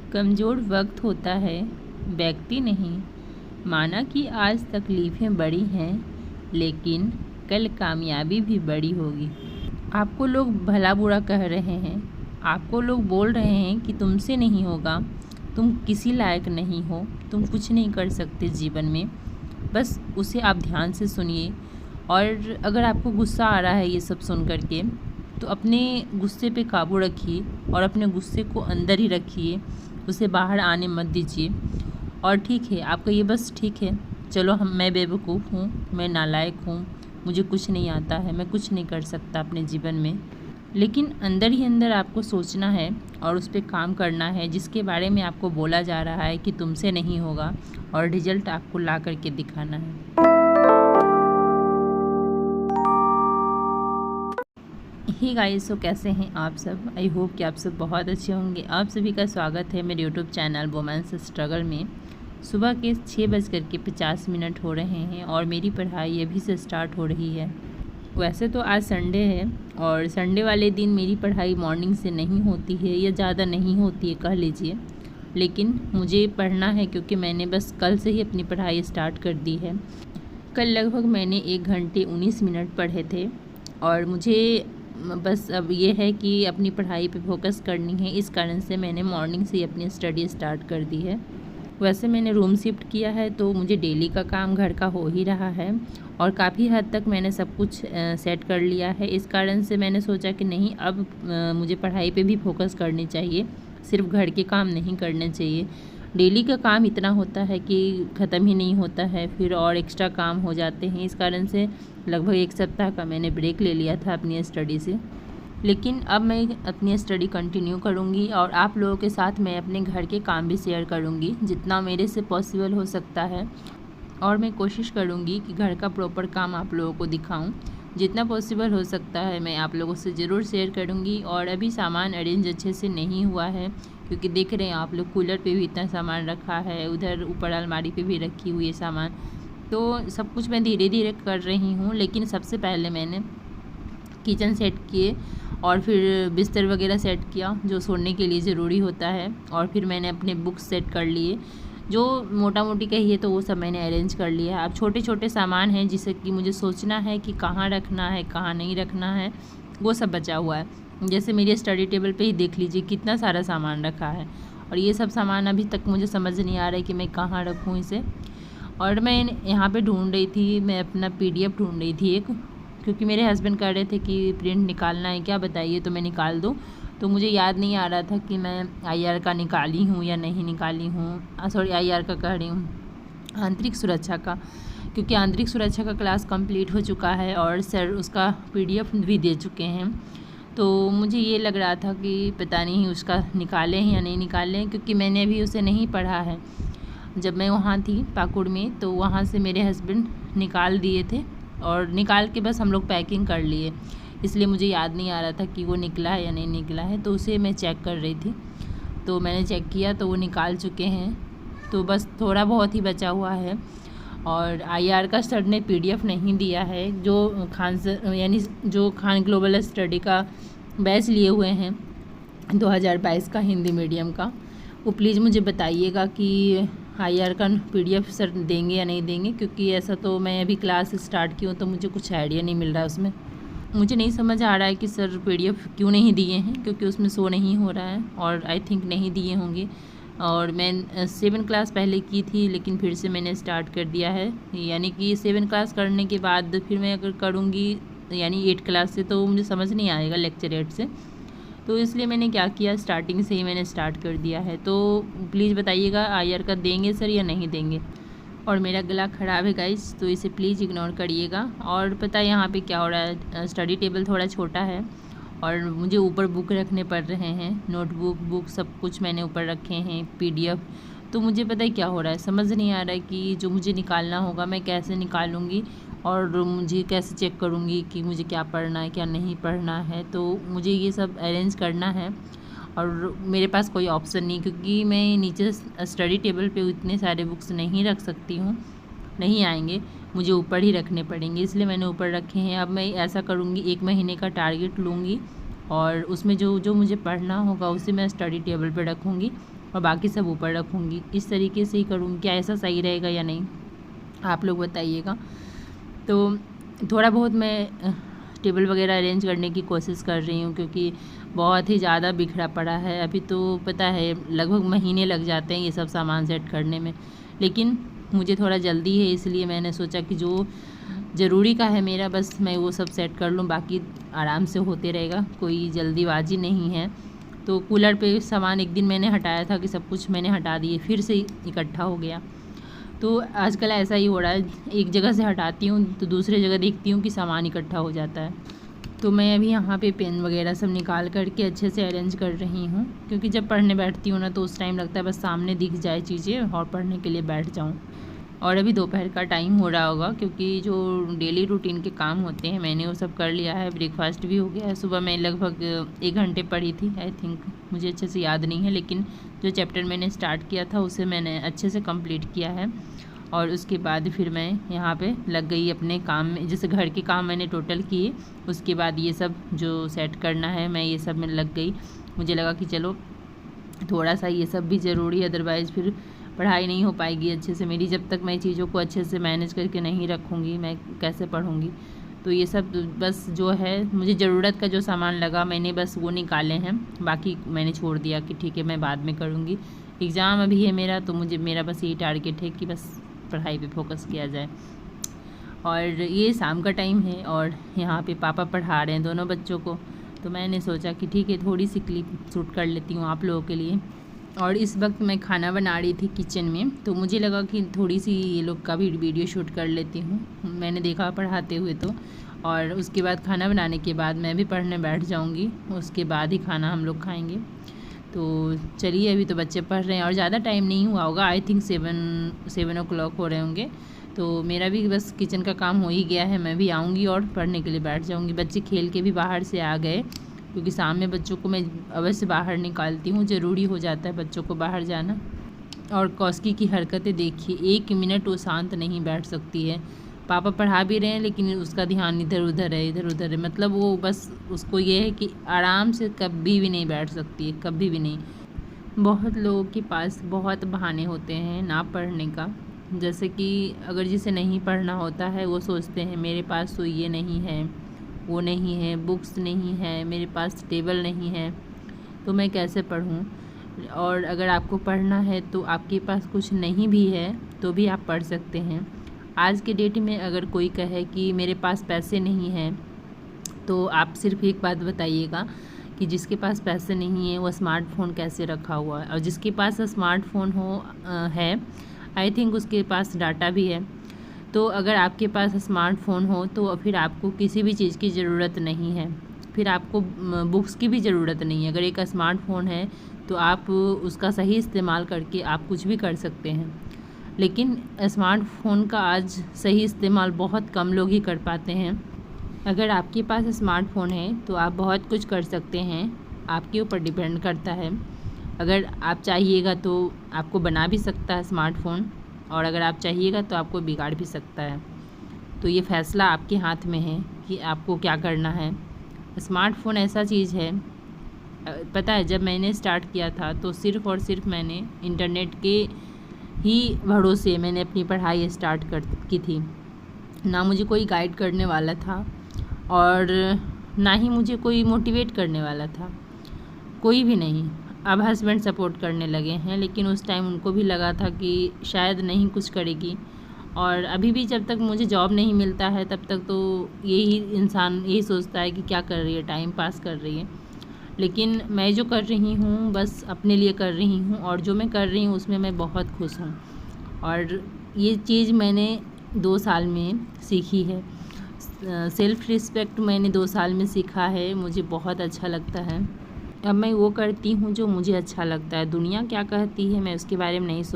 कमज़ोर वक्त होता है, व्यक्ति नहीं। माना कि आज तकलीफ़ें बड़ी हैं, लेकिन कल कामयाबी भी बड़ी होगी। आपको लोग भला बुरा कह रहे हैं, आपको लोग बोल रहे हैं कि तुमसे नहीं होगा, तुम किसी लायक नहीं हो, तुम कुछ नहीं कर सकते जीवन में। बस उसे आप ध्यान से सुनिए। और अगर आपको गुस्सा आ रहा है ये सब सुन कर के, तो अपने गुस्से पे काबू रखिए और अपने गुस्से को अंदर ही रखिए, उसे बाहर आने मत दीजिए। और ठीक है, आपका ये बस ठीक है, चलो मैं बेवकूफ़ हूँ, मैं नालायक हूँ, मुझे कुछ नहीं आता है, मैं कुछ नहीं कर सकता अपने जीवन में। लेकिन अंदर ही अंदर आपको सोचना है और उस पर काम करना है, जिसके बारे में आपको बोला जा रहा है कि तुमसे नहीं होगा, और रिजल्ट आपको ला करके दिखाना है। हे गाइस, तो कैसे हैं आप सब? आई होप कि आप सब बहुत अच्छे होंगे। आप सभी का स्वागत है मेरे यूट्यूब चैनल वुमेन्स स्ट्रगल में। सुबह के 6:50 हो रहे हैं और मेरी पढ़ाई अभी से स्टार्ट हो रही है। वैसे तो आज संडे है और संडे वाले दिन मेरी पढ़ाई मॉर्निंग से नहीं होती है या ज़्यादा नहीं होती है कह लीजिए, लेकिन मुझे पढ़ना है क्योंकि मैंने बस कल से ही अपनी पढ़ाई स्टार्ट कर दी है। कल लगभग मैंने 1 घंटे 19 मिनट पढ़े थे और मुझे बस अब ये है कि अपनी पढ़ाई पे फोकस करनी है, इस कारण से मैंने मॉर्निंग से ही अपनी स्टडी स्टार्ट कर दी है। वैसे मैंने रूम शिफ्ट किया है तो मुझे डेली का काम घर का हो ही रहा है और काफ़ी हद तक मैंने सब कुछ सेट कर लिया है। इस कारण से मैंने सोचा कि नहीं, अब मुझे पढ़ाई पे भी फोकस करनी चाहिए, सिर्फ घर के काम नहीं करने चाहिए। डेली का काम इतना होता है कि ख़त्म ही नहीं होता है, फिर और एक्स्ट्रा काम हो जाते हैं। इस कारण से लगभग 1 सप्ताह का मैंने ब्रेक ले लिया था अपनी स्टडी से, लेकिन अब मैं अपनी स्टडी कंटिन्यू करूँगी और आप लोगों के साथ मैं अपने घर के काम भी शेयर करूँगी जितना मेरे से पॉसिबल हो सकता है। और मैं कोशिश करूँगी कि घर का प्रॉपर काम आप लोगों को दिखाऊँ, जितना पॉसिबल हो सकता है मैं आप लोगों से ज़रूर शेयर करूँगी। और अभी सामान अरेंज अच्छे से नहीं हुआ है क्योंकि देख रहे हैं आप लोग, कूलर पे भी इतना सामान रखा है, उधर ऊपर अलमारी पे भी रखी हुई है सामान। तो सब कुछ मैं धीरे धीरे कर रही हूँ, लेकिन सबसे पहले मैंने किचन सेट किए और फिर बिस्तर वगैरह सेट किया जो सोने के लिए ज़रूरी होता है, और फिर मैंने अपने बुक्स सेट कर लिए। जो मोटा मोटी कही तो वो सब मैंने अरेंज कर लिया है। अब छोटे छोटे सामान हैं जिसे कि मुझे सोचना है कि कहाँ रखना है कहाँ नहीं रखना है, वो सब बचा हुआ है। जैसे मेरे स्टडी टेबल पे ही देख लीजिए कितना सारा सामान रखा है, और ये सब सामान अभी तक मुझे समझ नहीं आ रहा है कि मैं कहाँ रखूँ इसे। और मैं यहाँ पे ढूंढ रही थी, मैं अपना PDF ढूंढ रही थी एक, क्योंकि मेरे हस्बैंड कह रहे थे कि प्रिंट निकालना है क्या, बताइए तो मैं निकाल दूँ। तो मुझे याद नहीं आ रहा था कि मैं IR का निकाली हूँ या नहीं निकाली हूँ, सॉरी IR का कह रही हूँ, आंतरिक सुरक्षा का, क्योंकि आंतरिक सुरक्षा का क्लास कंप्लीट हो चुका है और सर उसका PDF भी दे चुके हैं। तो मुझे ये लग रहा था कि पता नहीं उसका निकालें या नहीं निकालें, क्योंकि मैंने अभी उसे नहीं पढ़ा है। जब मैं वहाँ थी पाकुड़ में तो वहाँ से मेरे हस्बैंड निकाल दिए थे और निकाल के बस हम लोग पैकिंग कर लिए, इसलिए मुझे याद नहीं आ रहा था कि वो निकला है या नहीं निकला है। तो उसे मैं चेक कर रही थी, तो मैंने चेक किया तो वो निकाल चुके हैं, तो बस थोड़ा बहुत ही बचा हुआ है। और IR का सर ने PDF नहीं दिया है, जो खान सर यानी जो खान ग्लोबल स्टडी का बैच लिए हुए हैं 2022 का हिंदी मीडियम का, वो प्लीज़ मुझे बताइएगा कि IR का PDF सर देंगे या नहीं देंगे, क्योंकि ऐसा तो मैं अभी क्लास स्टार्ट की हूँ तो मुझे कुछ आइडिया नहीं मिल रहा है उसमें। मुझे नहीं समझ आ रहा है कि सर PDF क्यों नहीं दिए हैं, क्योंकि उसमें शो नहीं हो रहा है और आई थिंक नहीं दिए होंगे। और मैं 7 क्लास पहले की थी, लेकिन फिर से मैंने स्टार्ट कर दिया है, यानी कि 7 क्लास करने के बाद फिर मैं अगर करूँगी यानी 8 क्लास से, तो मुझे समझ नहीं आएगा लेक्चर 8 से। तो इसलिए मैंने क्या किया, स्टार्टिंग से ही मैंने स्टार्ट कर दिया है। तो प्लीज़ बताइएगा IR का देंगे सर या नहीं देंगे। और मेरा गला ख़राब है गाइस, तो इसे प्लीज़ इग्नोर करिएगा। और पता है यहाँ पे क्या हो रहा है, स्टडी टेबल थोड़ा छोटा है और मुझे ऊपर बुक रखने पड़ रहे हैं, नोटबुक बुक सब कुछ मैंने ऊपर रखे हैं, PDF। तो मुझे पता है क्या हो रहा है, समझ नहीं आ रहा है कि जो मुझे निकालना होगा मैं कैसे निकालूंगी और मुझे कैसे चेक करूँगी कि मुझे क्या पढ़ना है क्या नहीं पढ़ना है। तो मुझे ये सब अरेंज करना है और मेरे पास कोई ऑप्शन नहीं, क्योंकि मैं नीचे स्टडी टेबल पे इतने सारे बुक्स नहीं रख सकती हूँ, नहीं आएंगे, मुझे ऊपर ही रखने पड़ेंगे, इसलिए मैंने ऊपर रखे हैं। अब मैं ऐसा करूँगी, 1 महीने का टारगेट लूँगी और उसमें जो जो मुझे पढ़ना होगा उसे मैं स्टडी टेबल पे रखूँगी और बाकी सब ऊपर रखूँगी। इस तरीके से ही करूँगी। क्या ऐसा सही रहेगा या नहीं, आप लोग बताइएगा। तो थोड़ा बहुत मैं टेबल वगैरह अरेंज करने की कोशिश कर रही हूँ, क्योंकि बहुत ही ज़्यादा बिखरा पड़ा है। अभी तो पता है लगभग महीने लग जाते हैं ये सब सामान सेट करने में, लेकिन मुझे थोड़ा जल्दी है, इसलिए मैंने सोचा कि जो ज़रूरी का है मेरा बस मैं वो सब सेट कर लूँ, बाकी आराम से होते रहेगा, कोई जल्दीबाजी नहीं है। तो कूलर पे सामान एक दिन मैंने हटाया था कि सब कुछ मैंने हटा दिए, फिर से इकट्ठा हो गया। तो आजकल ऐसा ही हो रहा है, एक जगह से हटाती हूँ तो दूसरी जगह देखती हूँ कि सामान इकट्ठा हो जाता है। तो मैं अभी यहाँ पे पेन वगैरह सब निकाल करके अच्छे से अरेंज कर रही हूँ, क्योंकि जब पढ़ने बैठती हूँ ना तो उस टाइम लगता है बस सामने दिख जाए चीज़ें और पढ़ने के लिए बैठ जाऊँ। और अभी दोपहर का टाइम हो रहा होगा, क्योंकि जो डेली रूटीन के काम होते हैं मैंने वो सब कर लिया है। ब्रेकफास्ट भी हो गया है। सुबह मैं लगभग 1 घंटे पढ़ी थी, आई थिंक, मुझे अच्छे से याद नहीं है, लेकिन जो चैप्टर मैंने स्टार्ट किया था उसे मैंने अच्छे से कंप्लीट किया है। और उसके बाद फिर मैं यहाँ पे लग गई अपने काम में, जैसे घर के काम मैंने टोटल किए, उसके बाद ये सब जो सेट करना है मैं ये सब में लग गई। मुझे लगा कि चलो थोड़ा सा ये सब भी ज़रूरी है, अदरवाइज़ फिर पढ़ाई नहीं हो पाएगी अच्छे से मेरी। जब तक मैं चीज़ों को अच्छे से मैनेज करके नहीं रखूँगी मैं कैसे पढ़ूँगी। तो ये सब बस जो है मुझे ज़रूरत का जो सामान लगा मैंने बस वो निकाले हैं, बाकी मैंने छोड़ दिया कि ठीक है मैं बाद में करूँगी। एग्ज़ाम अभी है मेरा, तो मुझे मेरा बस यही टारगेट है कि बस पढ़ाई पे फोकस किया जाए। और ये शाम का टाइम है और यहाँ पे पापा पढ़ा रहे हैं दोनों बच्चों को, तो मैंने सोचा कि ठीक है थोड़ी सी क्लिप शूट कर लेती हूँ आप लोगों के लिए। और इस वक्त मैं खाना बना रही थी किचन में, तो मुझे लगा कि थोड़ी सी ये लोग का भी वीडियो शूट कर लेती हूँ। मैंने देखा पढ़ाते हुए तो, और उसके बाद खाना बनाने के बाद मैं भी पढ़ने बैठ जाऊँगी, उसके बाद ही खाना हम लोग खाएँगे। तो चलिए अभी तो बच्चे पढ़ रहे हैं और ज़्यादा टाइम नहीं हुआ होगा, आई थिंक 7 o'clock हो रहे होंगे। तो मेरा भी बस किचन का काम हो ही गया है, मैं भी आऊँगी और पढ़ने के लिए बैठ जाऊँगी। बच्चे खेल के भी बाहर से आ गए, क्योंकि शाम में बच्चों को मैं अवश्य बाहर निकालती हूँ, ज़रूरी हो जाता है बच्चों को बाहर जाना। और कौस्की की हरकतें देखिए, 1 मिनट वो शांत नहीं बैठ सकती है। पापा पढ़ा भी रहे हैं लेकिन उसका ध्यान इधर उधर है, मतलब वो बस उसको ये है कि आराम से कभी भी नहीं बैठ सकती है, कभी भी नहीं। बहुत लोगों के पास बहुत बहाने होते हैं ना पढ़ने का, जैसे कि अगर जिसे नहीं पढ़ना होता है वो सोचते हैं मेरे पास तो ये नहीं है, वो नहीं है, बुक्स नहीं है, मेरे पास टेबल नहीं है, तो मैं कैसे पढ़ूं। और अगर आपको पढ़ना है तो आपके पास कुछ नहीं भी है तो भी आप पढ़ सकते हैं। आज के डेट में अगर कोई कहे कि मेरे पास पैसे नहीं हैं, तो आप सिर्फ एक बात बताइएगा कि जिसके पास पैसे नहीं है वो स्मार्टफ़ोन कैसे रखा हुआ है, और जिसके पास स्मार्टफ़ोन है आई थिंक उसके पास डाटा भी है। तो अगर आपके पास स्मार्टफ़ोन हो तो फिर आपको किसी भी चीज़ की ज़रूरत नहीं है, फिर आपको बुक्स की भी ज़रूरत नहीं है। अगर एक स्मार्टफ़ोन है तो आप उसका सही इस्तेमाल करके आप कुछ भी कर सकते हैं, लेकिन स्मार्टफ़ोन का आज सही इस्तेमाल बहुत कम लोग ही कर पाते हैं। अगर आपके पास स्मार्टफ़ोन है तो आप बहुत कुछ कर सकते हैं, आपके ऊपर डिपेंड करता है। अगर आप चाहिएगा तो आपको बना भी सकता है स्मार्टफ़ोन, और अगर आप चाहिएगा तो आपको बिगाड़ भी सकता है। तो ये फ़ैसला आपके हाथ में है कि आपको क्या करना है। स्मार्टफ़ोन ऐसा चीज़ है, पता है जब मैंने स्टार्ट किया था तो सिर्फ़ और सिर्फ मैंने इंटरनेट के ही भरोसे मैंने अपनी पढ़ाई स्टार्ट की थी। ना मुझे कोई गाइड करने वाला था और ना ही मुझे कोई मोटिवेट करने वाला था, कोई भी नहीं। अब हस्बैंड सपोर्ट करने लगे हैं, लेकिन उस टाइम उनको भी लगा था कि शायद नहीं कुछ करेगी। और अभी भी जब तक मुझे जॉब नहीं मिलता है तब तक तो इंसान यही सोचता है कि क्या कर रही है, टाइम पास कर रही है। लेकिन मैं जो कर रही हूँ बस अपने लिए कर रही हूँ, और जो मैं कर रही हूँ उसमें मैं बहुत खुश हूँ। और ये चीज़ मैंने 2 साल में सीखी है। सेल्फ़ रिस्पेक्ट मैंने 2 साल में सीखा है, मुझे बहुत अच्छा लगता है। अब मैं वो करती हूँ जो मुझे अच्छा लगता है। दुनिया क्या कहती है मैं उसके बारे में नहीं